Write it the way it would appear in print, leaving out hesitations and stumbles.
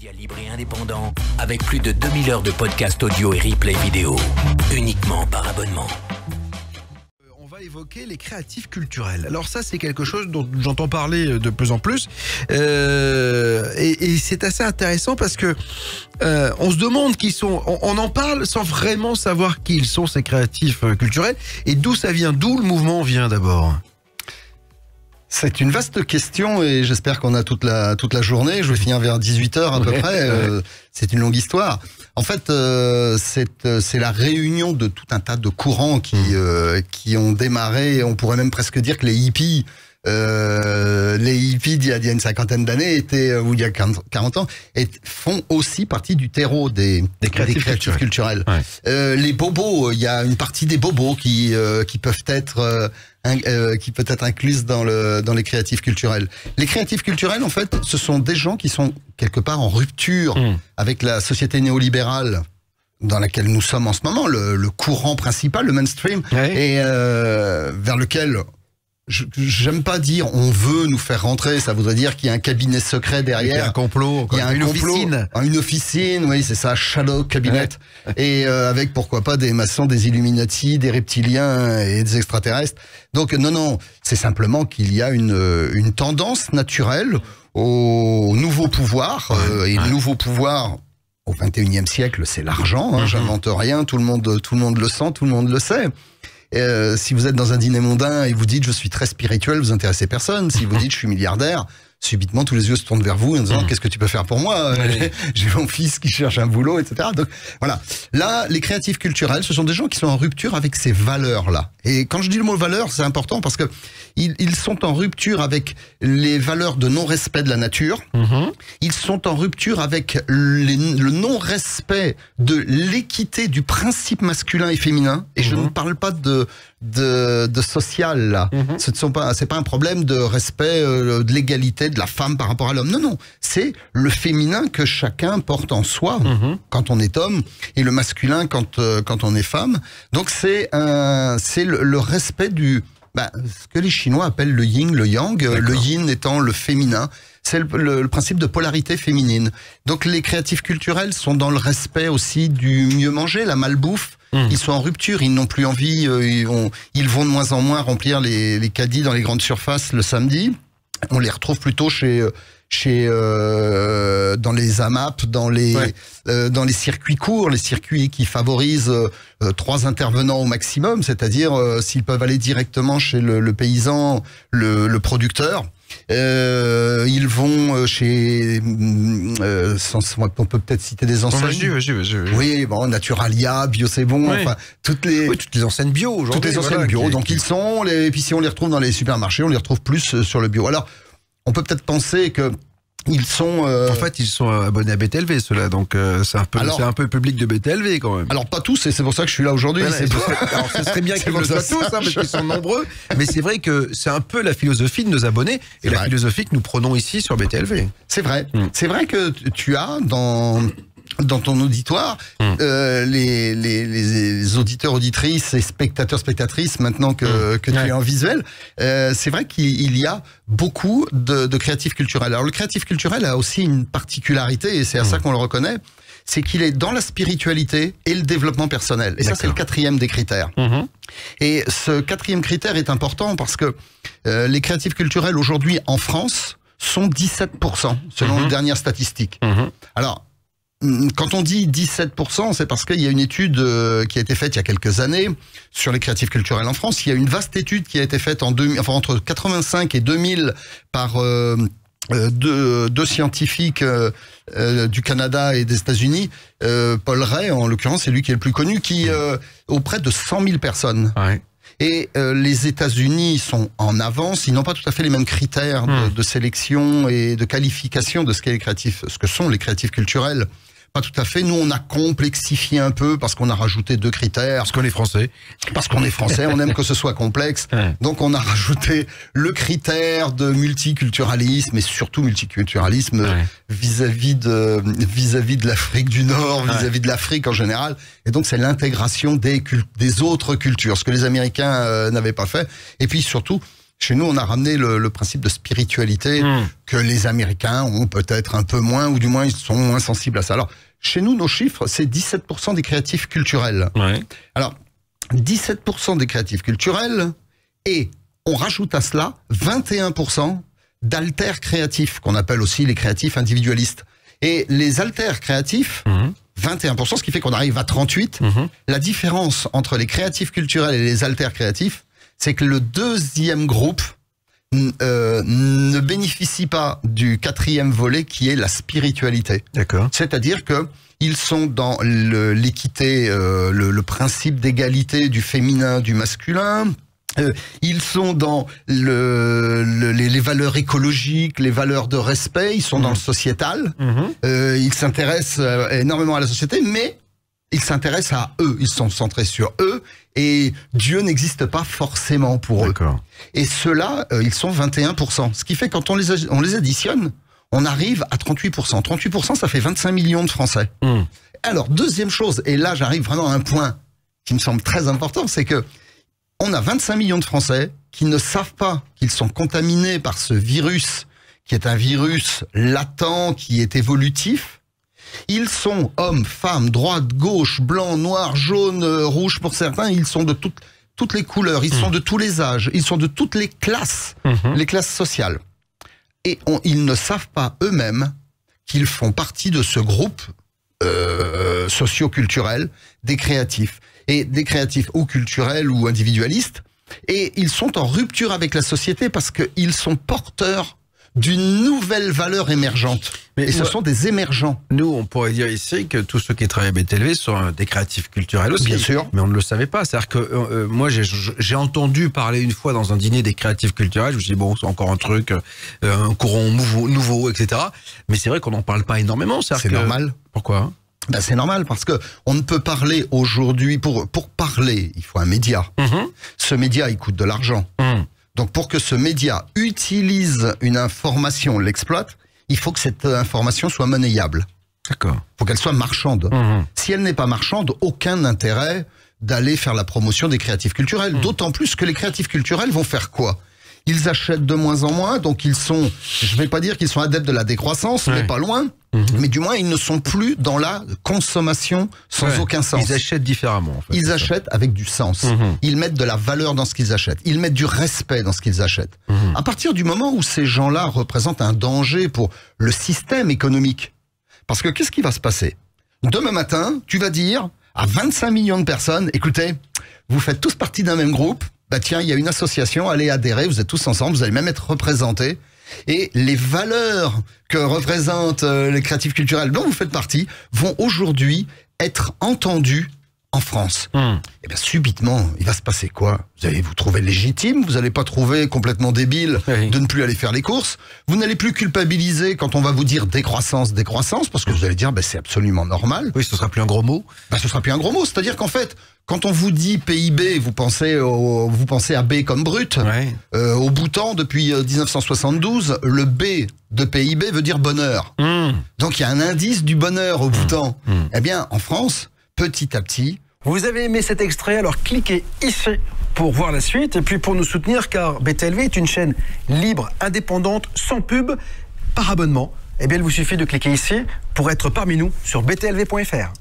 Média libre et indépendant, avec plus de 2000 heures de podcast audio et replay vidéo, uniquement par abonnement. On va évoquer les créatifs culturels. Alors ça, c'est quelque chose dont j'entends parler de plus en plus. Et c'est assez intéressant parce que on se demande qui sont... On en parle sans vraiment savoir qui ils sont, ces créatifs culturels. Et d'où ça vient, d'où le mouvement vient d'abord. C'est une vaste question et j'espère qu'on a toute la journée. Je vais finir vers 18h à peu près. C'est une longue histoire. En fait, c'est la réunion de tout un tas de courants qui ont démarré. On pourrait même presque dire que les hippies d'il y a une cinquantaine d'années ou il y a 40 ans, font aussi partie du terreau des créatifs culturels. Ouais. Les bobos, il y a une partie des bobos qui peuvent être incluses dans les créatifs culturels. Les créatifs culturels, en fait, ce sont des gens qui sont quelque part en rupture avec la société néolibérale dans laquelle nous sommes en ce moment, le courant principal, le mainstream, et vers lequel... J'aime pas dire on veut nous faire rentrer, ça voudrait dire qu'il y a un cabinet secret derrière. Il y a un complot, il y a une officine, oui c'est ça, shadow cabinet. Ouais. Et avec pourquoi pas des maçons, des Illuminati, des reptiliens et des extraterrestres. Donc non, c'est simplement qu'il y a une tendance naturelle au nouveau pouvoir, et le nouveau pouvoir au 21e siècle, c'est l'argent, j'invente rien, tout le monde le sent, tout le monde le sait. Si vous êtes dans un dîner mondain et vous dites je suis très spirituel, vous intéressez personne. Si vous dites je suis milliardaire, subitement tous les yeux se tournent vers vous en disant qu'est-ce que tu peux faire pour moi? J'ai mon fils qui cherche un boulot, etc. Donc voilà. Là, les créatifs culturels, ce sont des gens qui sont en rupture avec ces valeurs-là. Et quand je dis le mot valeur, c'est important parce que ils sont en rupture avec les valeurs de non-respect de la nature. Ils sont en rupture avec le non-respect de l'équité du principe masculin et féminin. Et je ne parle pas de social là. C'est pas un problème de respect de l'égalité de la femme par rapport à l'homme. Non, c'est le féminin que chacun porte en soi quand on est homme et le masculin quand on est femme. Donc c'est le respect du ce que les Chinois appellent le yin, le yang, le yin étant le féminin. C'est le principe de polarité féminine. Donc les créatifs culturels sont dans le respect aussi du mieux manger, la malbouffe. Ils sont en rupture, ils n'ont plus envie, ils vont de moins en moins remplir les caddies dans les grandes surfaces le samedi. On les retrouve plutôt dans les AMAP, dans les circuits courts, les circuits qui favorisent 3 intervenants au maximum, c'est-à-dire s'ils peuvent aller directement chez le paysan, le producteur. Ils vont chez on peut peut-être citer des enseignes. Oui, bon, Naturalia, Bio c'est bon, enfin toutes les enseignes bio aujourd'hui. Toutes les enseignes bio. Donc ils sont et puis si on les retrouve dans les supermarchés, on les retrouve plus sur le bio. Alors, on peut peut-être penser que ils sont en fait ils sont abonnés à BTLV ceux-là, donc c'est un peu le public de BTLV quand même. Alors pas tous, et c'est pour ça que je suis là aujourd'hui. Alors ce serait bien qu'ils le soient tous parce qu'ils sont nombreux, mais c'est vrai que c'est un peu la philosophie de nos abonnés et la philosophie que nous prenons ici sur BTLV. C'est vrai. C'est vrai que tu as dans ton auditoire, les auditeurs, auditrices et spectateurs, spectatrices, maintenant que tu es en visuel, c'est vrai qu'il y a beaucoup de créatifs culturels. Alors le créatif culturel a aussi une particularité, et c'est à ça qu'on le reconnaît, c'est qu'il est dans la spiritualité et le développement personnel. Et ça, c'est le 4e des critères. Et ce 4e critère est important parce que les créatifs culturels aujourd'hui en France sont 17%, selon les dernières statistiques. Alors, quand on dit 17%, c'est parce qu'il y a une étude qui a été faite il y a quelques années sur les créatifs culturels en France. Il y a une vaste étude qui a été faite entre 85 et 2000 par deux scientifiques du Canada et des États-Unis. Paul Ray, en l'occurrence, c'est lui qui est le plus connu, qui auprès de 100 000 personnes. Et les États-Unis sont en avance. Ils n'ont pas tout à fait les mêmes critères de sélection et de qualification de ce que sont les créatifs culturels. Pas tout à fait. Nous, on a complexifié un peu parce qu'on a rajouté 2 critères. Parce qu'on est français. Parce qu'on est français, on aime que ce soit complexe. Donc, on a rajouté le critère de multiculturalisme et surtout multiculturalisme vis-à-vis de l'Afrique du Nord, vis-à-vis de l'Afrique en général. Et donc, c'est l'intégration des autres cultures, ce que les Américains n'avaient pas fait. Et puis, surtout, Chez nous, on a ramené le principe de spiritualité que les Américains ont peut-être un peu moins, ou du moins ils sont moins sensibles à ça. Alors, chez nous, nos chiffres, c'est 17% des créatifs culturels. Ouais. Alors, 17% des créatifs culturels, et on rajoute à cela 21% d'alters créatifs, qu'on appelle aussi les créatifs individualistes. Et les alters créatifs, 21%, ce qui fait qu'on arrive à 38%. La différence entre les créatifs culturels et les alters créatifs, c'est que le deuxième groupe ne bénéficie pas du quatrième volet qui est la spiritualité. D'accord. C'est-à-dire que ils sont dans l'équité, le principe d'égalité du féminin, du masculin. Ils sont dans les valeurs écologiques, les valeurs de respect. Ils sont dans le sociétal. Ils s'intéressent énormément à la société, mais ils s'intéressent à eux. Ils sont centrés sur eux. Et Dieu n'existe pas forcément pour eux. Et ceux-là, ils sont 21%. Ce qui fait quand on les additionne, on arrive à 38%. 38%, ça fait 25 millions de Français. Alors, deuxième chose, et là j'arrive vraiment à un point qui me semble très important, c'est que on a 25 millions de Français qui ne savent pas qu'ils sont contaminés par ce virus, qui est un virus latent, qui est évolutif. Ils sont hommes, femmes, droite, gauche, blanc, noir, jaune, rouge pour certains. Ils sont de toutes les couleurs, ils sont de tous les âges, ils sont de toutes les classes sociales. Et ils ne savent pas eux-mêmes qu'ils font partie de ce groupe socio-culturel des créatifs. Et des créatifs ou culturels ou individualistes. Et ils sont en rupture avec la société parce qu'ils sont porteurs d'une nouvelle valeur émergente. Et ce sont des émergents. Nous, on pourrait dire ici que tous ceux qui travaillent à BTLV sont des créatifs culturels aussi. Bien sûr. Mais on ne le savait pas. C'est-à-dire que moi, j'ai entendu parler une fois dans un dîner des créatifs culturels. Je me suis dit, bon, c'est encore un truc, un courant nouveau, etc. Mais c'est vrai qu'on n'en parle pas énormément. C'est normal. Pourquoi ? Ben c'est normal parce que on ne peut parler aujourd'hui pour parler, il faut un média. Ce média, il coûte de l'argent. Donc pour que ce média utilise une information, l'exploite, il faut que cette information soit monnayable. D'accord. Il faut qu'elle soit marchande. Si elle n'est pas marchande, aucun intérêt d'aller faire la promotion des créatifs culturels. D'autant plus que les créatifs culturels vont faire quoi ? Ils achètent de moins en moins, donc ils sont, je ne vais pas dire qu'ils sont adeptes de la décroissance, mais pas loin. Mais du moins, ils ne sont plus dans la consommation sans aucun sens. Ils achètent différemment. En fait, ils achètent avec du sens. Ils mettent de la valeur dans ce qu'ils achètent. Ils mettent du respect dans ce qu'ils achètent. À partir du moment où ces gens-là représentent un danger pour le système économique, parce que qu'est-ce qui va se passer ? Demain matin, tu vas dire à 25 millions de personnes, écoutez, vous faites tous partie d'un même groupe, bah tiens, il y a une association, allez adhérer, vous êtes tous ensemble, vous allez même être représentés. Et les valeurs que représentent les créatifs culturels dont vous faites partie vont aujourd'hui être entendues en France. Et bien subitement, il va se passer quoi ? Vous allez vous trouver légitime, vous n'allez pas trouver complètement débile de ne plus aller faire les courses, vous n'allez plus culpabiliser quand on va vous dire décroissance, parce que vous allez dire ben, c'est absolument normal. Oui, ce sera plus un gros mot. Ben, ce sera plus un gros mot, c'est-à-dire qu'en fait, quand on vous dit PIB, vous pensez à B comme brut. Au Bhoutan, depuis 1972, le B de PIB veut dire bonheur. Donc il y a un indice du bonheur au Bhoutan. Eh bien, en France, petit à petit... Vous avez aimé cet extrait, alors cliquez ici pour voir la suite et puis pour nous soutenir, car BTLV est une chaîne libre, indépendante, sans pub, par abonnement. Eh bien, il vous suffit de cliquer ici pour être parmi nous sur btlv.fr.